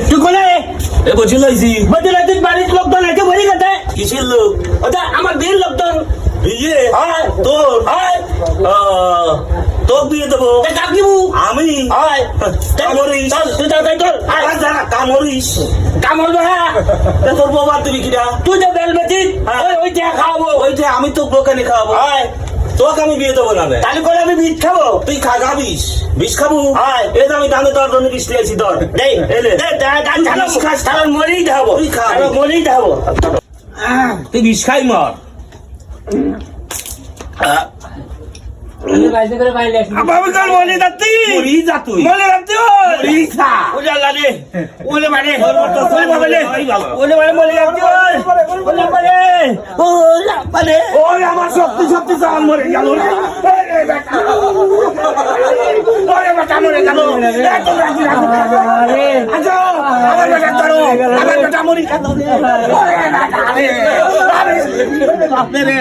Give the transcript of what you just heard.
তুই কোনে এ বলছি লাইছি বলতে তুই বাড়ির লোকজন একে ভরি কাটে কিসের লোক ওটা আমার বিয়ের লোকজন বিয়ে হয় তোর হয় তোর বিয়ে দেবো কাকিবু আমি হয় কামড়িস চল তুই তাই তোর কামড়িস কামড় হ্যাঁ তোর বউ বাদ দিবি কিনা তুই যে বেল বেচিস ওই টাকা খাওয়াবো ওইটা আমি তো দোকানে খাওয়াবো হয় তোকে আমি বিয়ে দেবো না রে। তাহলে করে আমি বিট খাবো তুই খাবিস বিষ খাবো হয় এই যে আমি দামে তোর জন্য বিষ দিয়েছি তোর দেই এলে গান ছাড়ো তাহলে মরেই যাবো তুই খা। মরেই যাবো তুই বিষ খাই মর বাবু তোর মনে যাচ্ছি মরি যা তুই মনে যাচ্ছি মরি যা ওলে আল্লাহ রে ওলে মানে ওলে মানে, ওই বাবা। ওলে মানে মরে যাচ্ছি ওলে মানে ওলে মানে ওই আমার শক্তি শক্তি চাল মরে গেল রে। ওরে বেটা মরে গেল এত রাখি আচ্ছা আমার বেটা ধরো আমার বেটা মরে গেল ওরে বেটা রে আরে বাপ রে